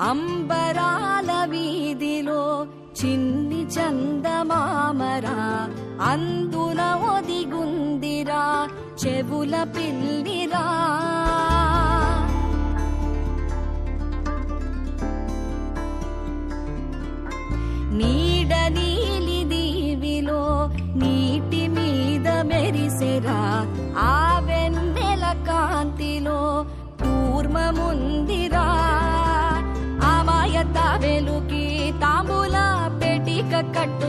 అంబరాల వీధిలో చిన్ని చందమామరా, అందున ఒదిగుందిరా చెవుల పిల్లిరా. నీడ నీలి దీవిలో నీటి మీద మెరిసెరా, ఆ వెన్నెల కాంతిలో కూర్మముందిరా. అమాయత వెలుకి తాంబూల పెటిక కట్టు